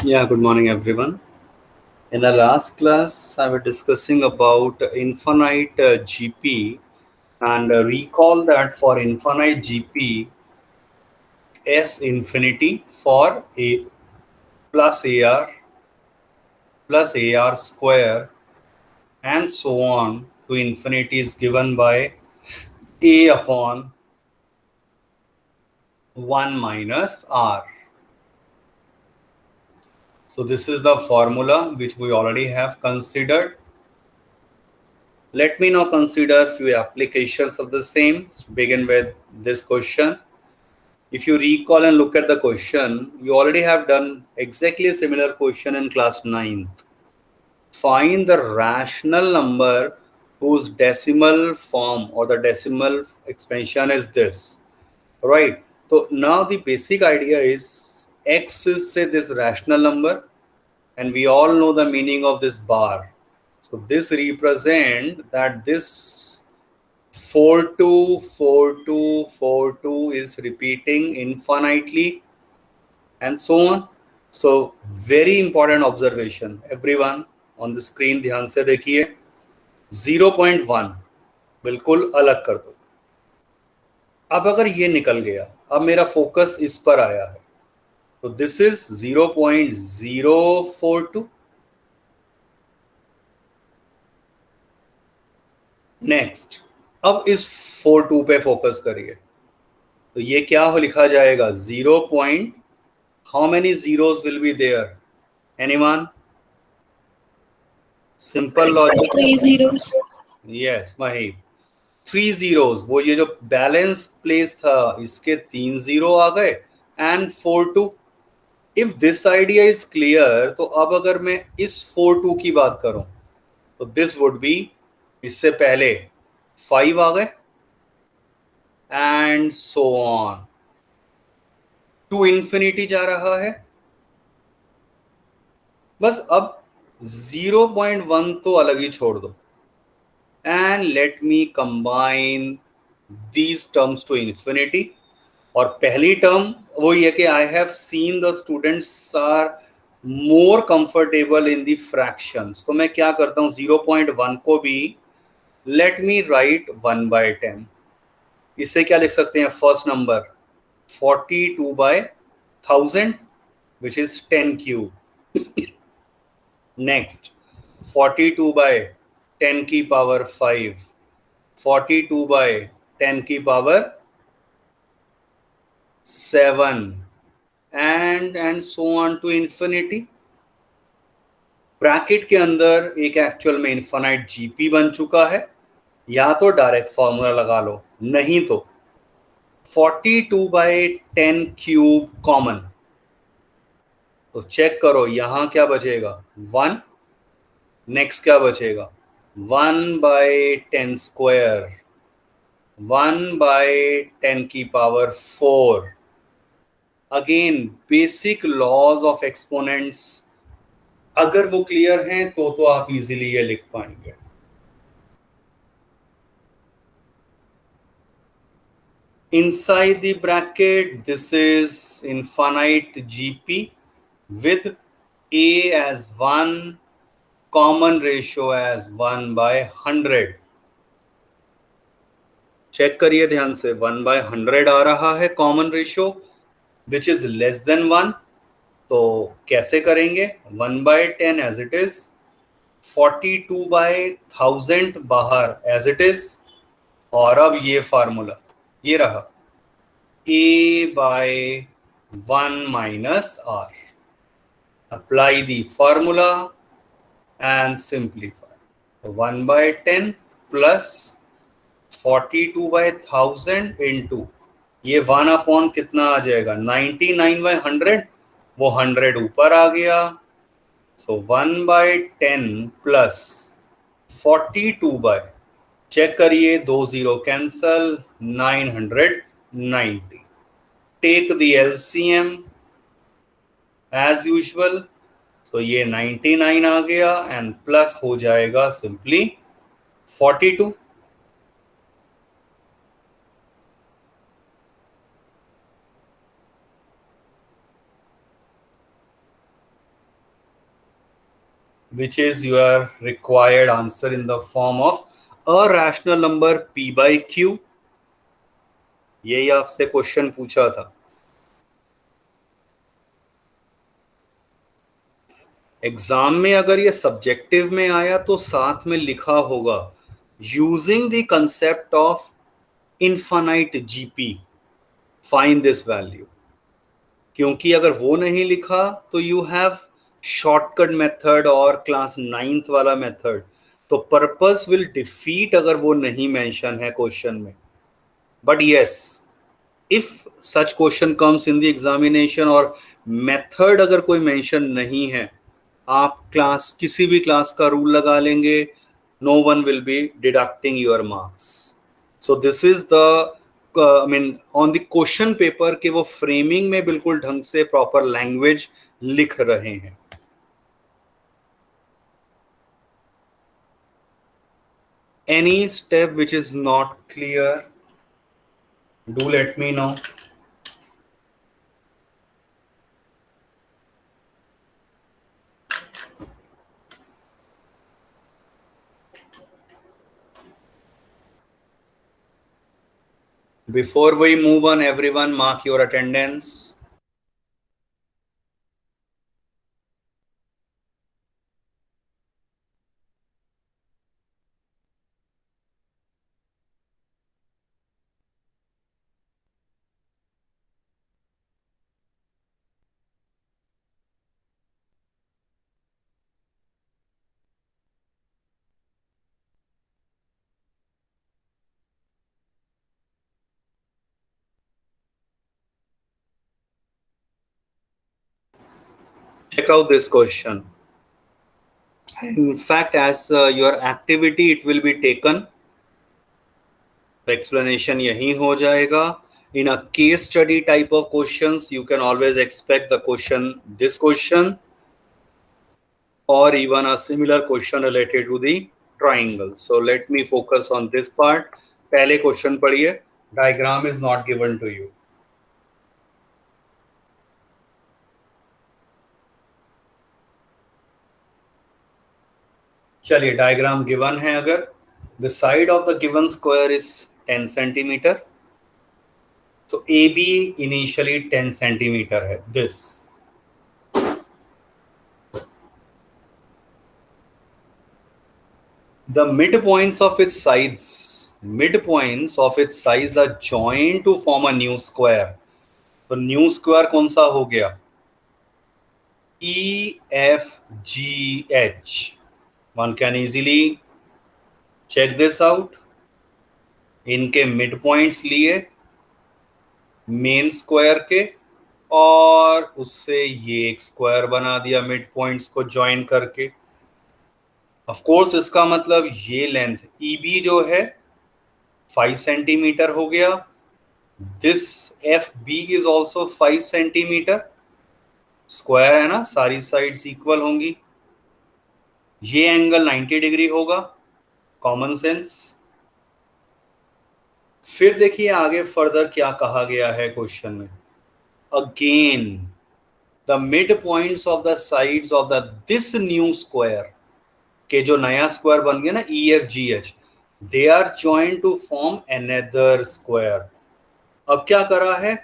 Yeah, good morning everyone. In the last class, I was discussing about infinite GP and recall that for infinite GP, S infinity for A plus AR square and so on to infinity is given by A upon 1 minus R. So this is the formula which we already have considered. Let me now consider few applications of the same. Begin with this question. If you recall and look at the question, you already have done exactly a similar question in class 9th. Find the rational number whose decimal form or the decimal expansion is this. Right. So now the basic idea is x is say this rational number, and we all know the meaning of this bar. So this represent that this 424242 is repeating infinitely and so on. So very important observation. Everyone on the screen ध्यान से देखिए. 0.1 बिल्कुल अलग कर दो. अब अगर ये निकल गया, अब मेरा फोकस इस पर आया है, तो दिस इज 0.042. नेक्स्ट, अब इस 42 पे फोकस करिए, तो ये क्या हो लिखा जाएगा? 0 point, how many zeros will be there? Anyone? Simple logic. 3 zeros. Yes Mahi, 3 zeros. वो ये जो बैलेंस प्लेस था इसके 3 जीरो आ गए and 42. If this idea is clear, तो अब अगर मैं इस 42 की बात करूं तो दिस वुड बी, इससे पहले 5 आ गए and so on to infinity जा रहा है. बस अब 0.1 तो अलग ही छोड़ दो and let me combine these terms to infinity. और पहली टर्म वो ये कि I have seen the students are more comfortable in the fractions. तो मैं क्या करता हूं, 0.1 को भी लेट मी राइट 1/10. इससे क्या लिख सकते हैं? First number 42/1000 which is 10 cube. Next 42/10 की पावर 5, 42/10 की power 7 and so on to infinity. Bracket के अंदर एक एक्चुअल में इन्फिनाइट जीपी बन चुका है. या तो डायरेक्ट फॉर्मूला लगा लो, नहीं तो 42/10 क्यूब कॉमन. तो चेक करो यहां क्या बचेगा? 1. नेक्स्ट क्या बचेगा? 1/10 स्क्वायर, 1/10 की power 4. Again basic laws of exponents अगर वो क्लियर हैं तो आप इजीली ये लिख पाएंगे. Inside the bracket, this is infinite GP with A as 1, common ratio as 1/100. Check करिए ध्यान से, 1/100 आ रहा है common ratio which is less than 1. तो कैसे करेंगे? 1/10 एज इट इज, 42/1000 बाहर एज इट इज, और अब ये फार्मूला ये रहा A/1 minus R. Apply the formula and simplify. 1/10 plus 42/1000 into ये 1 अपॉन कितना आ जाएगा? 99/100. वो 100 ऊपर आ गया. सो 1/10 प्लस 42 चेक करिए, 2 0 cancel, 990. Take the LCM as usual. So ये 99 आ गया एंड प्लस हो जाएगा simply 42. which is your required answer in the form of a rational number p by q. यही आपसे क्वेश्चन पूछा था. एग्जाम में अगर ये सब्जेक्टिव में आया तो साथ में लिखा होगा using the concept of infinite GP find this value. क्योंकि अगर वो नहीं लिखा तो यू हैव शॉर्टकट मेथड और क्लास 9th वाला मेथड, तो पर्पस विल डिफीट अगर वो नहीं मेंशन है क्वेश्चन में. But yes, if such question comes in the examination और मेथड अगर कोई मेंशन नहीं है, आप क्लास किसी भी क्लास का रूल लगा लेंगे, no one will be deducting your marks. So this is the I mean on the question paper के वो फ्रेमिंग में बिल्कुल ढंग से प्रॉपर लैंग्वेज लिख रहे हैं. Any step which is not clear, do let me know. Before we move on, everyone mark your attendance. Check out this question. In fact, as your activity, it will be taken. The explanation यही हो जाएगा. In a case study type of questions, you can always expect the question, this question, or even a similar question related to the triangle. So let me focus on this part. पहले question पढ़िए. Diagram is not given to you. चलिए, diagram given है. अगर the side of the given square is 10 centimetre, तो A B initially 10 centimetre है. This the mid points of its sides are joint to form a new square. तो new square कौन सा हो गया? E F G H. One can easily check this out. इनके mid points लिए main square के, और उससे ये एक स्क्वायर बना दिया मिड पॉइंट्स को ज्वाइन करके. ऑफ कोर्स इसका मतलब ये लेंथ ई बी जो है 5 सेंटीमीटर हो गया. This F B is also 5 centimetre. Square है ना, सारी साइड्स इक्वल होंगी. ये एंगल 90 डिग्री होगा. Common sense. फिर देखिए आगे फर्दर क्या कहा गया है क्वेश्चन में. Again the mid points of the sides of the this new square, के जो नया स्क्वायर बन गया ना E F G H, they are joint to form another square. अब क्या करा है,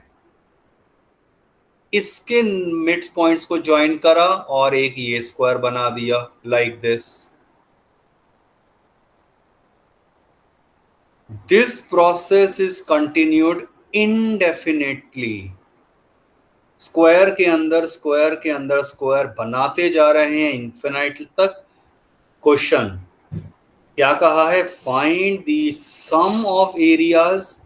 इसके मिड पॉइंट्स को ज्वाइन करा और एक ये स्क्वायर बना दिया like this. This process is continued indefinitely. Square के अंदर स्क्वायर बनाते जा रहे हैं इन्फिनाइट तक. क्वेश्चन क्या कहा है? Find the sum of areas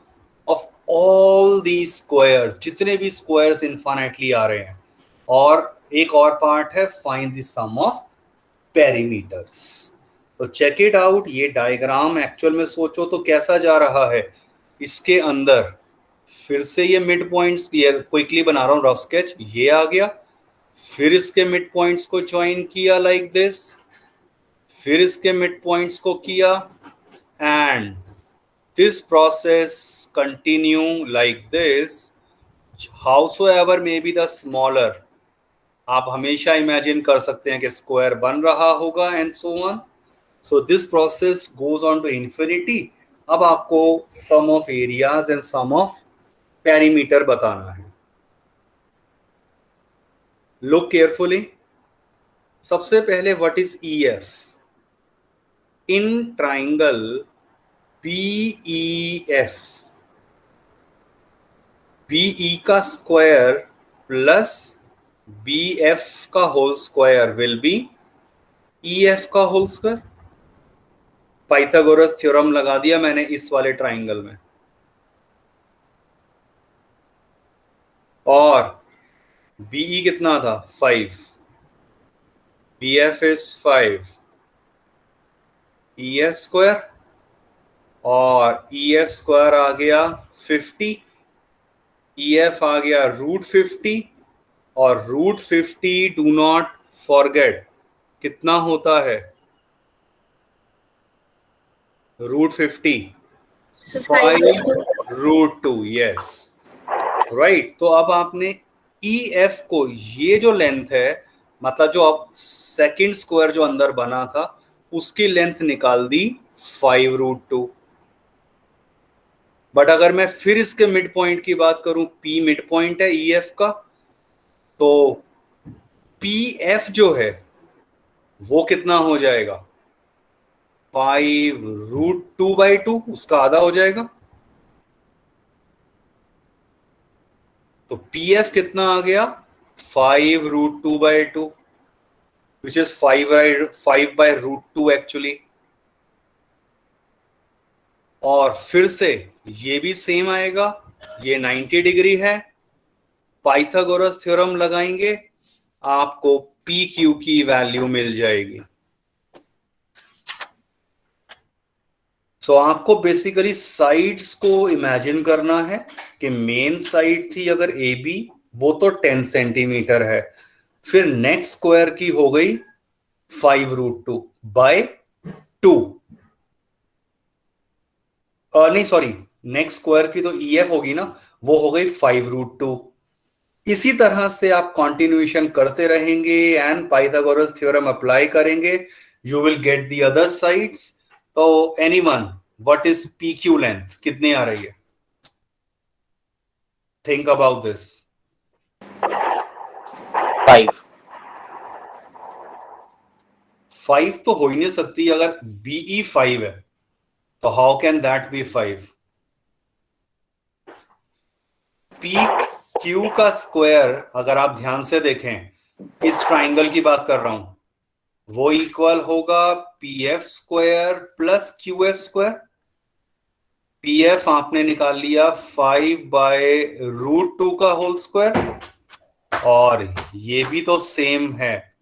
of all the square. जितने भी स्क्वायर्स इन्फिनाइटली आ रहे हैं. और एक और पार्ट है find the sum of perimeters. तो चेक इट आउट. ये डायग्राम एक्चुअल में सोचो तो कैसा जा रहा है. इसके अंदर फिर से ये मिड पॉइंट्स, ये क्विकली बना रहा हूं रफ स्केच, ये आ गया. फिर इसके मिड पॉइंट्स को ज्वाइन किया लाइक दिस. फिर इसके मिड पॉइंट्स को किया, and this process continue like this. Howsoever may be the smaller, आप हमेशा इमेजिन कर सकते हैं कि स्क्वायर बन रहा होगा and so on. So this process goes on to infinity. अब आपको sum of areas and sum of perimeter बताना है. Look carefully. सबसे पहले what is E F in triangle BEF. BE का स्क्वायर प्लस BF का whole square will be EF का whole square. Pythagoras theorem लगा दिया मैंने इस वाले ट्राइंगल में. और BE कितना था 5. BF is 5. EF स्क्वायर और EF स्क्वायर आ गया 50. EF आ गया √50 और √50 डू नॉट फॉरगेट कितना होता है √50 5√2. Yes right. तो अब आपने EF को ये जो लेंथ है मतलब जो अब सेकंड स्क्वायर जो अंदर बना था उसकी लेंथ निकाल दी 5√2. बट अगर मैं फिर इसके मिड पॉइंट की बात करूं P मिड पॉइंट है EF का तो PF जो है वो कितना हो जाएगा 5√2/2 उसका आधा हो जाएगा. तो PF कितना आ गया 5√2/2 which is 5/√2 एक्चुअली. और फिर से ये भी सेम आएगा. ये 90 डिग्री है. पाइथागोरस थ्योरम लगाएंगे आपको PQ की वैल्यू मिल जाएगी. सो आपको बेसिकली साइड्स को इमेजिन करना है कि मेन साइड थी अगर AB वो तो 10 सेंटीमीटर है. फिर नेक्स्ट स्क्वायर की हो गई 5√2/2. नहीं सॉरी नेक्स्ट स्क्वायर की तो EF होगी ना वो हो गई 5√2. इसी तरह से आप कॉन्टिन्यूएशन करते रहेंगे एंड पाइथागोरस थ्योरम अप्लाई करेंगे. You will get the other sides. तो anyone what is PQ length कितनी आ रही है थिंक अबाउट दिस. 5 तो हो ही नहीं सकती. अगर BE 5 है तो how can that be 5. PQ का स्क्वायर अगर आप ध्यान से देखें इस ट्राइंगल की बात कर रहा हूं वो इक्वल होगा PF square plus QF square. PF आपने निकाल लिया 5/√2 का होल स्क्वायर और ये भी तो सेम है.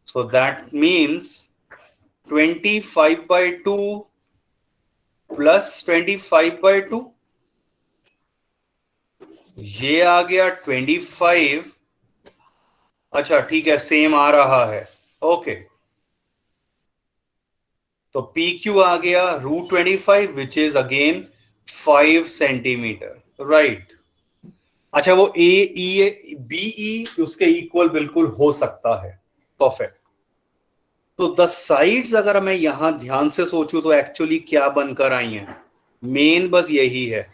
सो दैट मीन्स 25/2 प्लस 25/2 ये आ गया 25. अच्छा ठीक है सेम आ रहा है. ओके तो PQ आ गया √25 which is again 5 centimetre right. अच्छा वो BE उसके इक्वल बिल्कुल हो सकता है. परफेक्ट. तो द साइड्स अगर मैं यहां ध्यान से सोचूं तो एक्चुअली क्या बनकर आई हैं मेन बस यही है.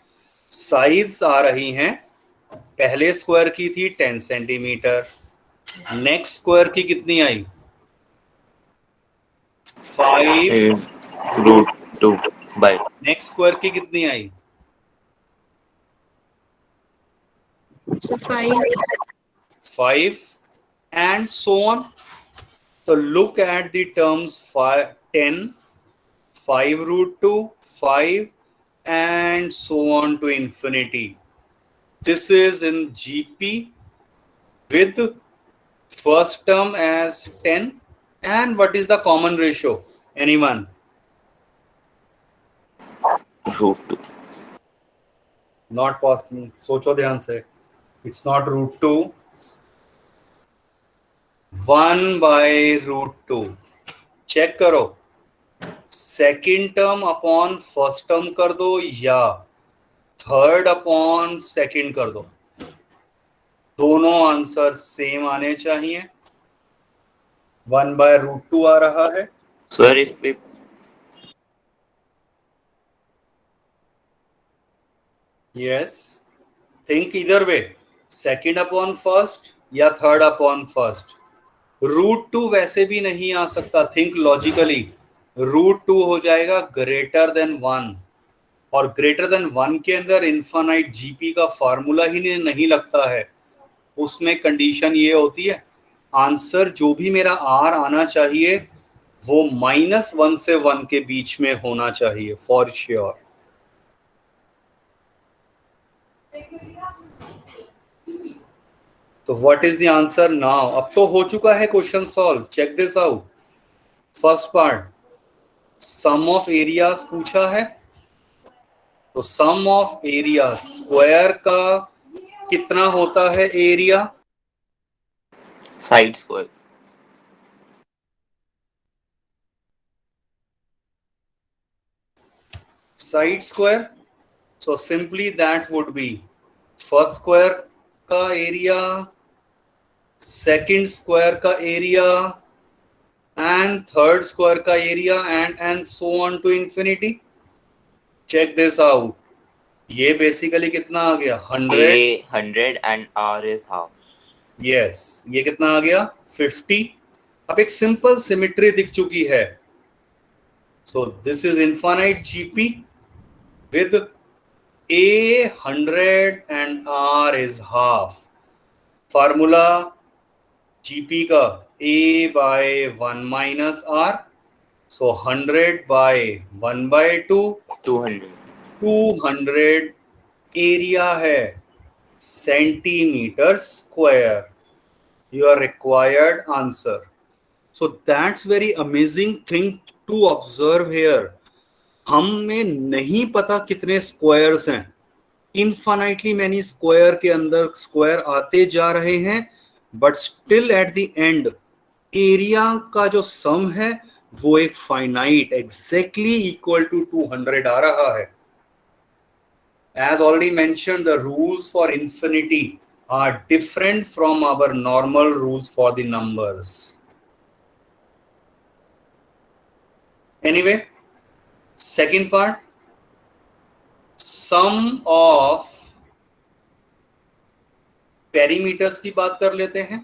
साइड्स आ रही हैं पहले स्क्वायर की थी 10 सेंटीमीटर. नेक्स्ट स्क्वायर की कितनी आई 5√2 बाय. नेक्स्ट स्क्वायर की कितनी आई 5 and so on. So look at the terms 10 5√2 5 and so on to infinity. This is in GP with first term as 10 and what is the common ratio anyone √2. not possible. सोचो ध्यान से. It's not √2. 1/√2. Check करो second term upon first term कर दो या third upon second कर दो. दोनों आंसर सेम आने चाहिए। 1/√2 आ रहा है। Sir, if we yes, think इधर वे, सेकंड अपॉन फर्स्ट या थर्ड अपॉन फर्स्ट। √2 वैसे भी नहीं आ सकता, थिंक लॉजिकली। √2 हो जाएगा ग्रेटर देन 1, और ग्रेटर देन 1 के अंदर इनफाइनाइट जीपी का फॉर्मूला ही नहीं लगता है। उसमें कंडीशन ये होती है, आंसर जो भी मेरा आर आना चाहिए वो -1 से 1 के बीच में होना चाहिए फॉर श्योर। तो what is the answer now? अब तो हो चुका है question solve. Check this out. First part, sum of areas पूछा है, तो सम ऑफ एरिया स्क्वायर का कितना होता है area? side square. Side square. So simply that would be first square का एरिया, सेकंड स्क्वायर का एरिया, एंड थर्ड स्क्वायर का area, and so on to infinity. Check this out. ये basically कितना आ गया? 100। A 100 and R is half. Yes, ये कितना आ गया? 50। अब एक सिंपल सिमेट्री दिख चुकी है। So this is infinite GP with A 100 and R is half. Formula GP का A/1 minus R, so 100/1/2, 200. 200 area है, centimetre square. Your required answer. So that's very amazing thing to observe here. हमें नहीं पता कितने squares हैं, infinitely many square के अंदर square आते जा रहे हैं, but still at the end area का जो सम है वो एक फाइनाइट एग्जैक्टली इक्वल टू 200 आ रहा है। As already mentioned, the rules for infinity are different from our normal rules for the numbers. Anyway, second part, sum of perimeters की बात कर लेते हैं।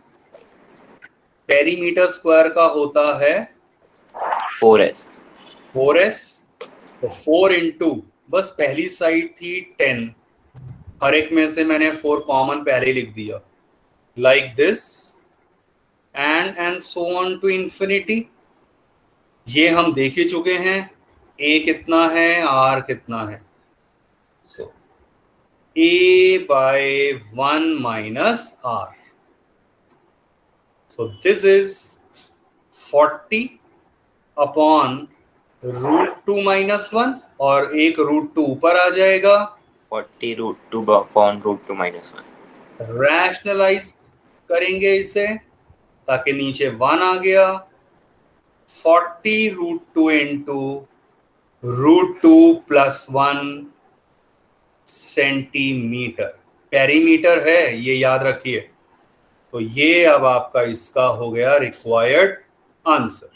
पेरीमीटर स्क्वायर का होता है 4S. 4s, तो 4 इंटू, बस पहली साइड थी 10, हर एक में से मैंने 4 कॉमन पहले लिख दिया, like this, and so on to infinity. ये हम देख ही चुके हैं, a कितना है, r कितना है, तो A/1 minus r, so this is 40 upon √2 minus 1, और एक √2 ऊपर आ जाएगा, 40 √2 upon √2 minus 1. रैशनलाइज करेंगे इसे ताकि नीचे 1 आ गया, 40 √2 इंटू √2 प्लस 1 सेंटीमीटर। पेरीमीटर है, ये याद रखिए। तो ये अब आपका इसका हो गया रिक्वायर्ड आंसर।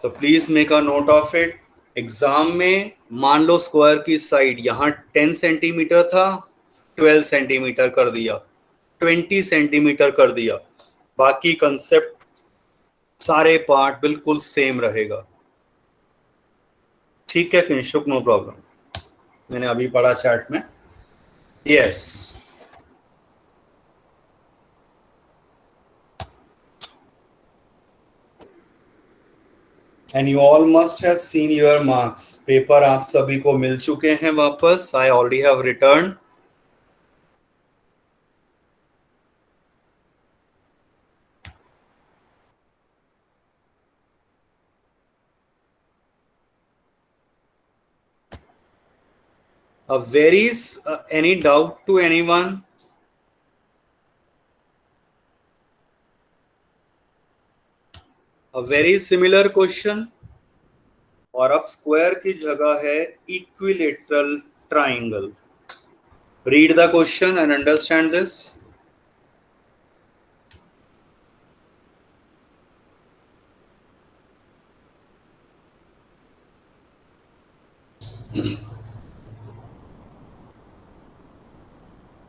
तो please make a note of it. Exam में मान लो स्क्वायर की साइड यहाँ 10 सेंटीमीटर था, 12 सेंटीमीटर कर दिया, 20 सेंटीमीटर कर दिया, बाकी कंसेप्ट सारे पार्ट बिल्कुल सेम रहेगा। ठीक है किंशुक, नो प्रॉब्लम, मैंने अभी पढ़ा चैट में। Yes, and you all must have seen your marks. Paper आप सभी को मिल चुके हैं वापस। I already have return. Varies any doubt to anyone? A very similar question, और अब स्क्वायर की जगह है equilateral triangle. Read the question and understand this.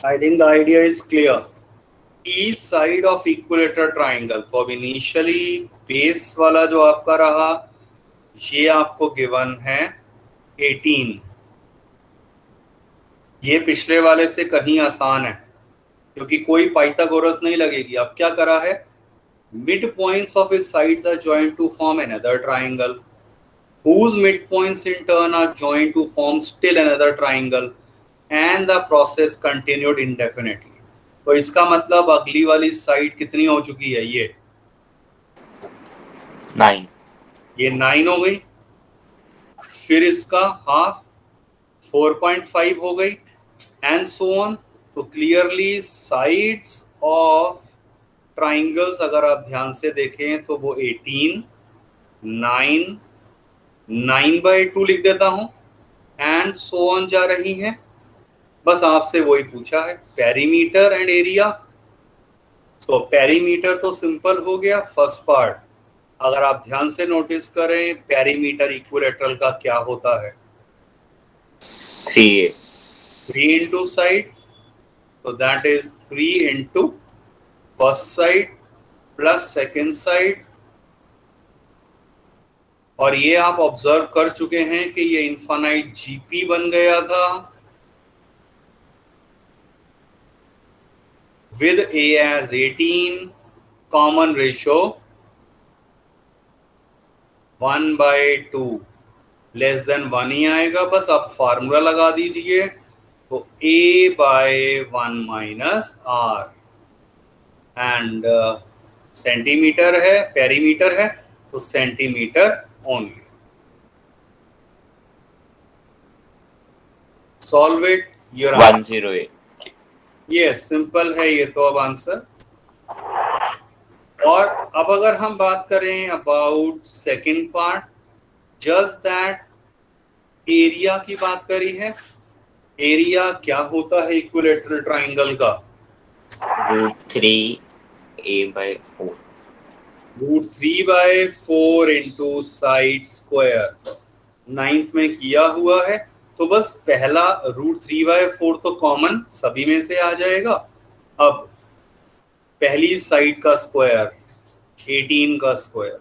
I think the idea is clear. Each side of equilateral triangle. तो अब initially base वाला जो आपका रहा, ये आपको given है 18. ये पिछले वाले से कहीं आसान है क्योंकि कोई पाइथागोरस नहीं लगेगी. अब क्या करा है? Midpoints of its sides are joined to form another triangle, whose midpoints in turn are joined to form still another triangle, and the process continued indefinitely. तो इसका मतलब अगली वाली साइड कितनी हो चुकी है? ये 9. ये 9 हो गई. फिर इसका हाफ 4.5 हो गई, एंड सो ऑन. तो क्लियरली साइड्स ऑफ ट्राइंगल्स अगर आप ध्यान से देखें तो वो 18, 9, 9/2 लिख देता हूं, एंड सो ऑन जा रही हैं. बस आपसे वही पूछा है, perimeter and area. So perimeter तो सिंपल हो गया फर्स्ट पार्ट. अगर आप ध्यान से नोटिस करें, पेरीमीटर इक्विलेटरल का क्या होता है? 3a. 3 into side, so that is 3 into first side plus second side. और ये आप ऑब्जर्व कर चुके हैं कि ये इनफाइनाइट जीपी बन गया था with a as 18, common ratio 1/2, less than 1 ही आएगा. बस आप फार्मूला लगा दीजिए. तो a/1 minus r, and centimetre है, पेरीमीटर है तो centimetre only. Solve it. Your 108. ये सिंपल है ये तो अब आंसर. और अब अगर हम बात करें about second part, just that area की बात करी है. एरिया क्या होता है इक्विलेटरल ट्राइंगल का? √3a/4. √3/4 into side square. 9th में किया हुआ है तो बस पहला √3/4 तो कॉमन सभी में से आ जाएगा. अब पहली साइड का स्क्वायर 18 का स्क्वायर,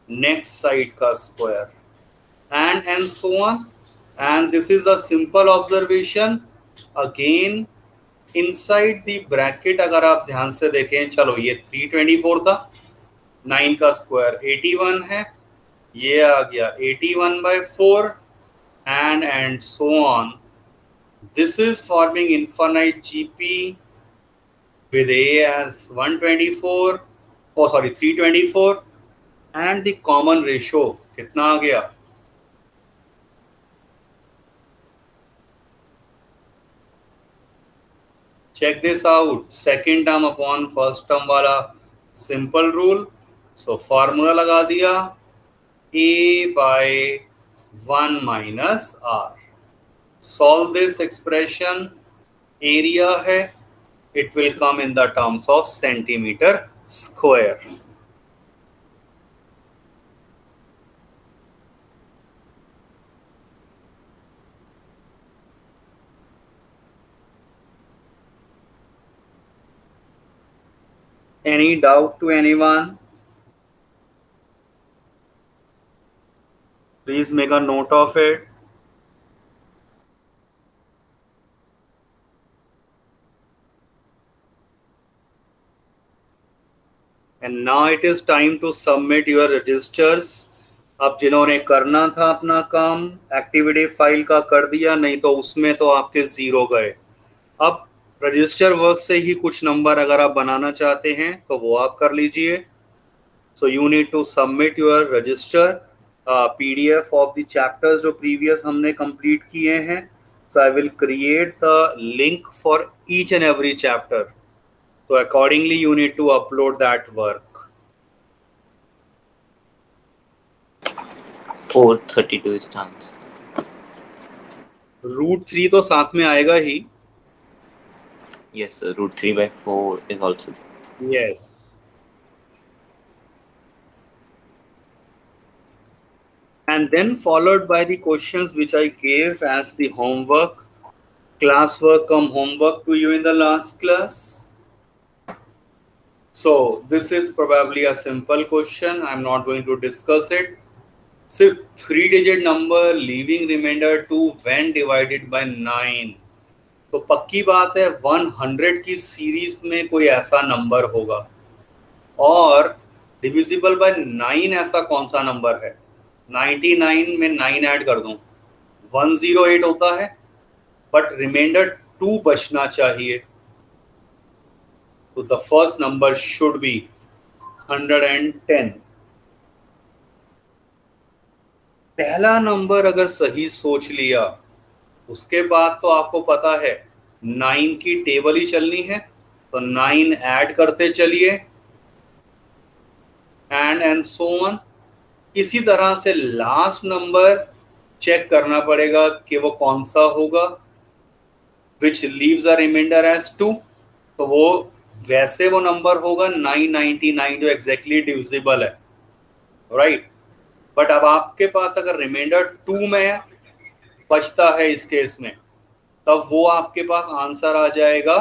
नेक्स्ट साइड का square, and so on. And this is a simple observation. Again inside the bracket अगर आप ध्यान से देखें, चलो ये 324 था, 9 का स्क्वायर 81 है, ये आ गया 81/4, and so on. This is forming infinite GP with a as 324, and the common ratio कितना आ गया? Check this out. Second term upon first term वाला simple rule. So formula लगा दिया, a/1 minus r. Solve this expression. Area है, it will come in the terms of centimeter square. Any doubt to anyone? Please make a note of it. And now it is time to submit your registers. अब जिन्होंने करना था अपना काम activity file का कर दिया, नहीं तो उसमें तो आपके 0 गए. अब रजिस्टर वर्क से ही कुछ नंबर अगर आप बनाना चाहते हैं तो वो आप कर लीजिए. So you need to submit your register PDF of the chapters जो प्रीवियस हमने कंप्लीट किए हैं. So I will create the link for each and every chapter. So accordingly you need to upload that work. 432 is the answer. √3 तो साथ में आएगा ही. Yes, sir. Root 3 by 4 is also. Yes. And then followed by the questions which I gave as the homework, classwork come homework to you in the last class. So this is probably a simple question. I'm not going to discuss it. सिर्फ 3-digit number leaving remainder 2 when divided by 9. तो पक्की बात है 100 की series में कोई ऐसा number होगा, और डिविजिबल बाय 9 ऐसा कौन सा नंबर है. 99 में 9 ऐड कर दूं 108 होता है, बट रिमाइंडर 2 बचना चाहिए. तो the first number should be 110. पहला नंबर अगर सही सोच लिया, उसके बाद तो आपको पता है 9 की टेबल ही चलनी है, तो 9 ऐड करते चलिए एंड सो ऑन. इसी तरह से लास्ट नंबर चेक करना पड़ेगा कि वो कौन सा होगा, which leaves a remainder as 2. तो वो वैसे वो नंबर होगा 999 जो एग्जैक्टली डिविजिबल है, राइट. बट अब आपके पास अगर रिमाइंडर 2 में बचता है इस केस में, तब वो आपके पास आंसर आ जाएगा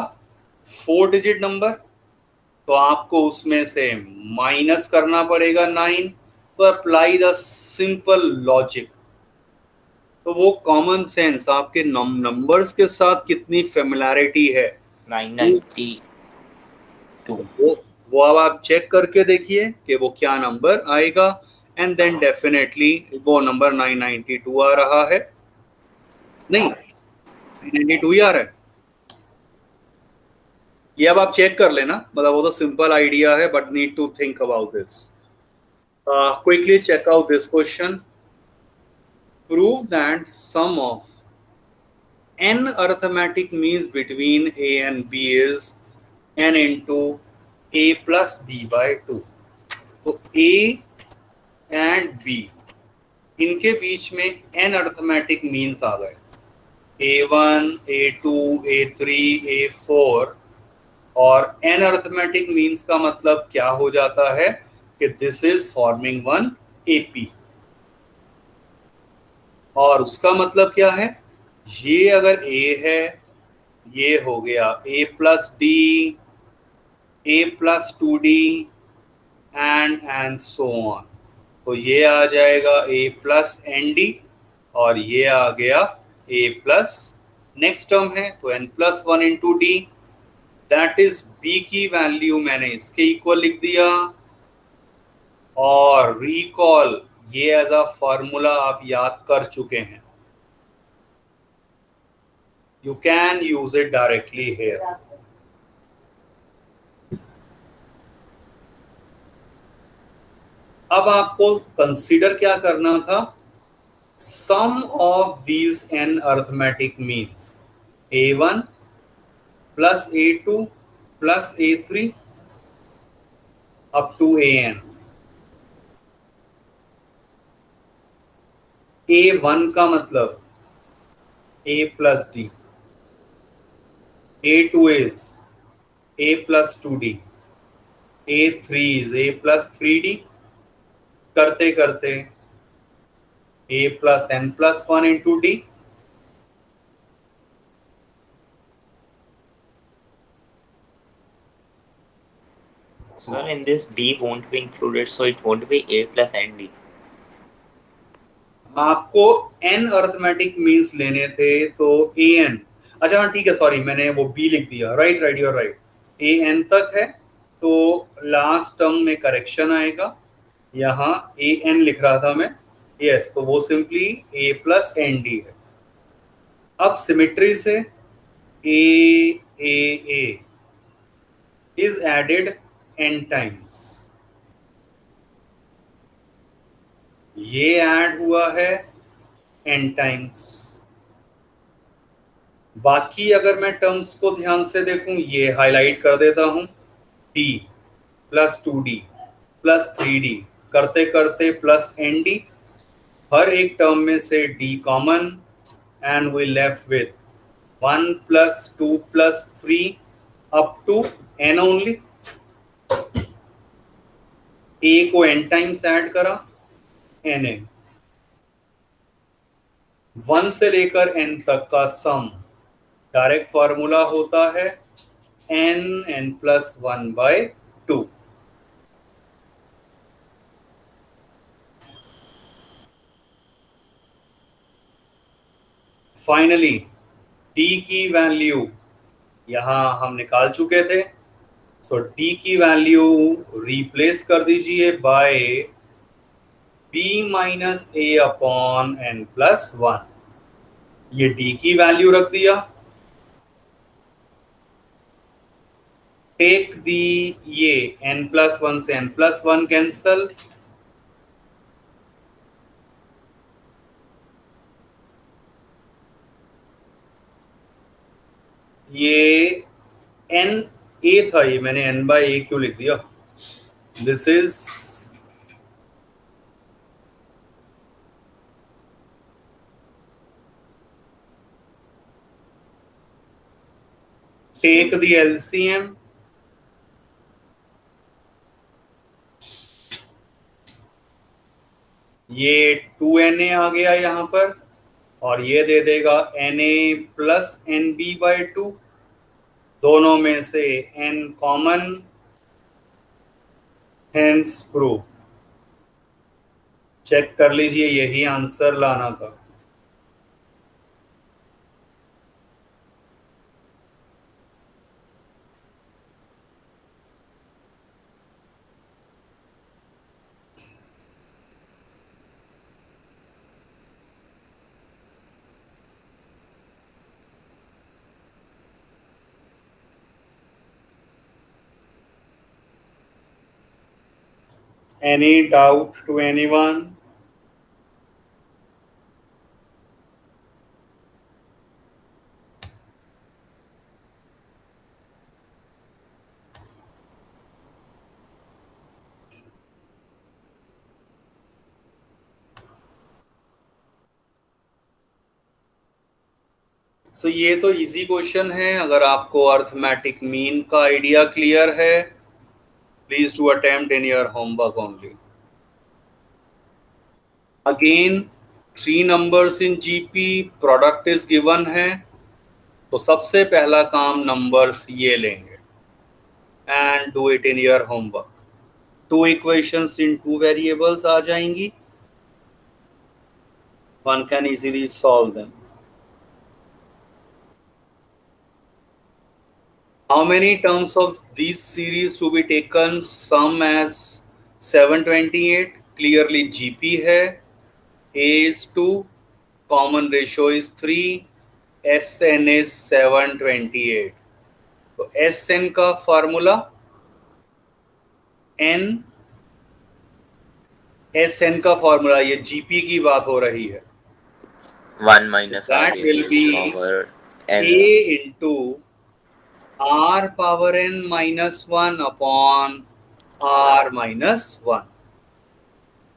4 डिजिट नंबर. तो आपको उसमें से माइनस करना पड़ेगा 9. तो अप्लाई द सिंपल लॉजिक. तो वो कॉमन सेंस, आपके नंबर्स के साथ कितनी फेमिलैरिटी है 992. वो अब आप चेक करके देखिए कि वो क्या नंबर आएगा, एंड देन डेफिनेटली वो नंबर 992 आ रहा है. नहीं, 992 ही आ रहा है. ये अब आप चेक कर लेना, मतलब वो तो सिंपल आइडिया है, but need to think about this. Quickly check out this question. Prove that sum of n arithmetic means between a and b is n into a plus b by 2. तो a and b, इनके बीच में n arithmetic means आ गए. a1, a2, a3, a4. और n arithmetic means का मतलब क्या हो जाता है कि this is forming one AP. और उसका मतलब क्या है, ये अगर a है, ये हो गया a plus D, a plus 2d and so on. तो ये आ जाएगा a प्लस ND, और ये आ गया a प्लस नेक्स्ट टर्म है तो n plus 1 into D. That is b की वैल्यू मैंने इसके इक्वल लिख दिया. और रिकॉल, ये एज अ फॉर्मूला आप याद कर चुके हैं. You can use it directly here. अब आपको कंसीडर क्या करना था, sum of these n arithmetic means a1 plus a2 plus a3 up to an. a1 का मतलब a plus d, a2 is a plus 2d, a3 is a plus 3d. करते करते a plus n plus 1 into d. Sir, in this B won't be included, so it won't be A plus ND. आपको n arithmetic means लेने थे तो an. अच्छा हाँ ठीक है, सॉरी मैंने वो b लिख दिया. Right, you're right. an तक है तो लास्ट टर्म में करेक्शन आएगा. यहाँ an लिख रहा था मैं. यस, तो वो सिंपली a प्लस ND है. अब सिमेट्री से a is added n times. ये ऐड हुआ है n टाइम्स. बाकी अगर मैं टर्म्स को ध्यान से देखूं, ये हाईलाइट कर देता हूं, d plus 2d plus 3d करते करते प्लस ND. हर एक टर्म में से d common and we left with 1 plus 2 plus 3 up to n only. a को n टाइम्स ऐड करा, na 1 से लेकर n तक का सम डायरेक्ट फॉर्मूला होता है n plus 1 by 2. Finally d की वैल्यू यहां हम निकाल चुके थे, सो d की वैल्यू रिप्लेस कर दीजिए by b minus a upon n plus 1. ये d की वैल्यू रख दिया, टेक दी, ये n प्लस 1 से n प्लस 1 कैंसल, ये n a था, ये मैंने n बाय a क्यों लिख दिया, this is take the LCM, ये 2na आ गया यहां पर, और ये दे देगा na प्लस nb बाय 2, दोनों में से n कॉमन, हेंस प्रूव. चेक कर लीजिए, यही आंसर लाना था. Any doubt to anyone? सो ये तो इजी क्वेश्चन है. अगर आपको अर्थमेटिक मीन का आइडिया क्लियर है, please do attempt in your homework only. Again 3 numbers in GP, product is given है, तो सबसे पहला काम नंबर्स ये लेंगे and do it in your homework. 2 equations in 2 variables आ जाएंगी, one can easily solve them. How many terms of these series to be taken? Sum as 728, clearly GP है, A is 2, common ratio is 3, SN is 728. तो SN का formula N, SN का formula, ये GP की बात हो रही है, 1 minus r that will be power n. A into r power n minus 1 upon r minus 1.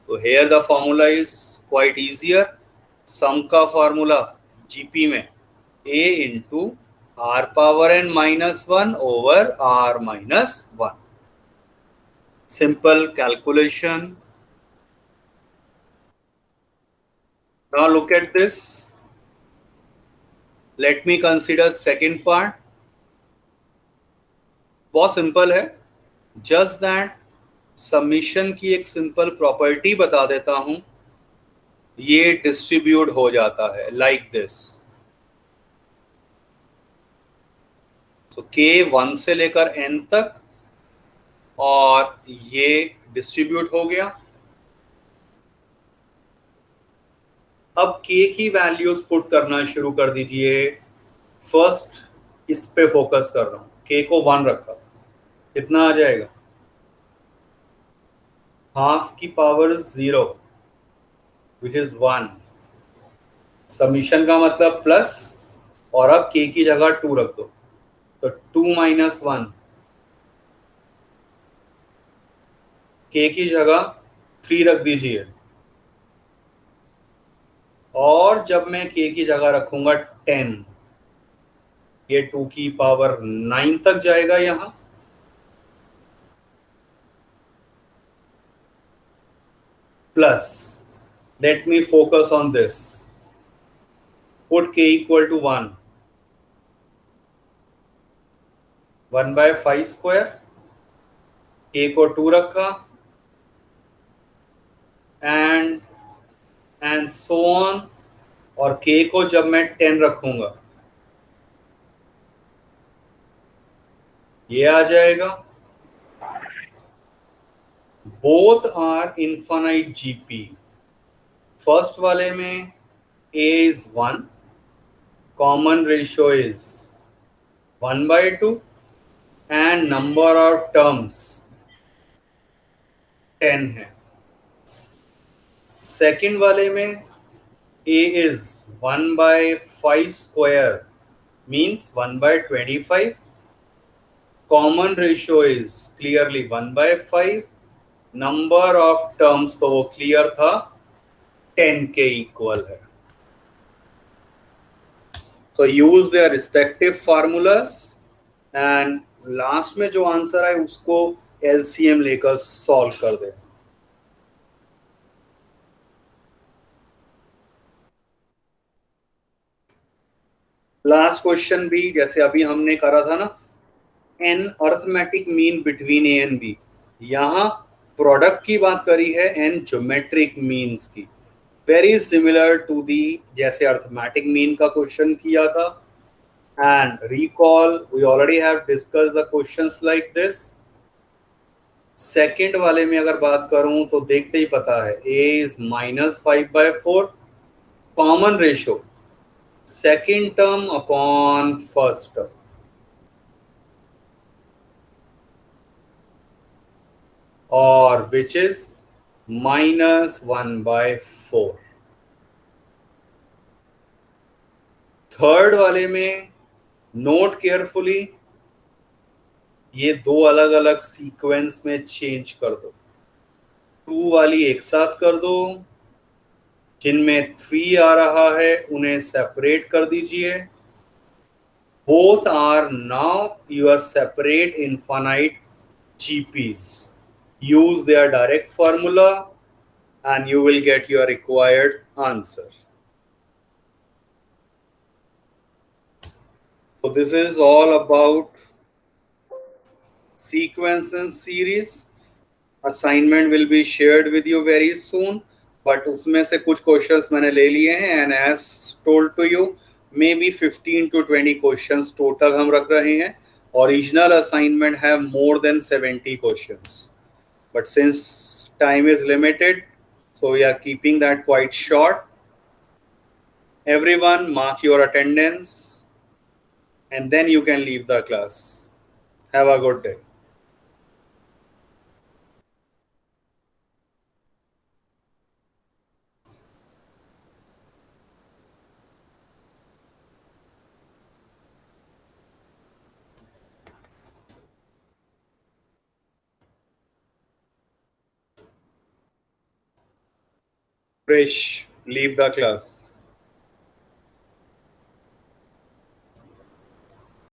So here the formula is quite easier. Sum का formula GP में A into r power n minus 1 over r minus 1. Simple calculation. Now look at this. Let me consider second part. बहुत simple है, just that submission की एक simple property बता देता हूं. ये डिस्ट्रीब्यूट हो जाता है लाइक दिस. सो k 1 से लेकर n तक, और ये डिस्ट्रीब्यूट हो गया. अब k की वैल्यूज पुट करना शुरू कर दीजिए. फर्स्ट इस पे फोकस कर रहा हूं, k को 1 रखा, कितना आ जाएगा, हाफ की पावर 0 विच इज 1. समीशन का मतलब प्लस, और अब k की जगह 2 रख दो, तो 2 माइनस 1, k की जगह 3 रख दीजिए, और जब मैं k की जगह रखूंगा 10, ये 2 की पावर 9 तक जाएगा यहां। Plus, let me focus on this, put k equal to 1, 1/5 square, k को 2 रखा, एंड सो ऑन, और k को जब मैं 10 रखूंगा ये आ जाएगा। Both are infinite GP. First वाले में a is 1, common ratio is 1/2, and number of terms 10 है। सेकंड वाले में a is 1/5 square, means 1/25. Common ratio is clearly 1/5. Number of terms तो वो क्लियर था 10 के इक्वल है। So use their respective formulas and last में जो आंसर है उसको LCM लेकर सॉल्व कर दे। लास्ट क्वेश्चन भी जैसे अभी हमने करा था ना, an arithmetic mean between A and B, यहां प्रोडक्ट की बात करी है, एन ज्योमेट्रिक मीन्स की। वेरी सिमिलर टू दी जैसे अर्थमेटिक मीन का क्वेश्चन किया था। And recall, we already have discuss the questions like this. Second वाले में अगर बात करूं तो देखते ही पता है, a is -5/4, common ratio second term upon first term, और which is -1/4। थर्ड वाले में नोट केयरफुली, ये दो अलग अलग सीक्वेंस में चेंज कर दो। 2 वाली एक साथ कर दो, जिनमें 3 आ रहा है उन्हें सेपरेट कर दीजिए। Both are now your separate infinite GPs. Use their direct formula and you will get your required answer. So this is all about sequence and series. Assignment will be shared with you very soon, but उसमें से कुछ questions मैंने ले लिए हैं, and as told to you, maybe 15 to 20 questions total हम रख रहे हैं। Original assignment have more than 70 questions, but since time is limited, so we are keeping that quite short. Everyone mark your attendance and then you can leave the class. Have a good day. Krish, leave the class.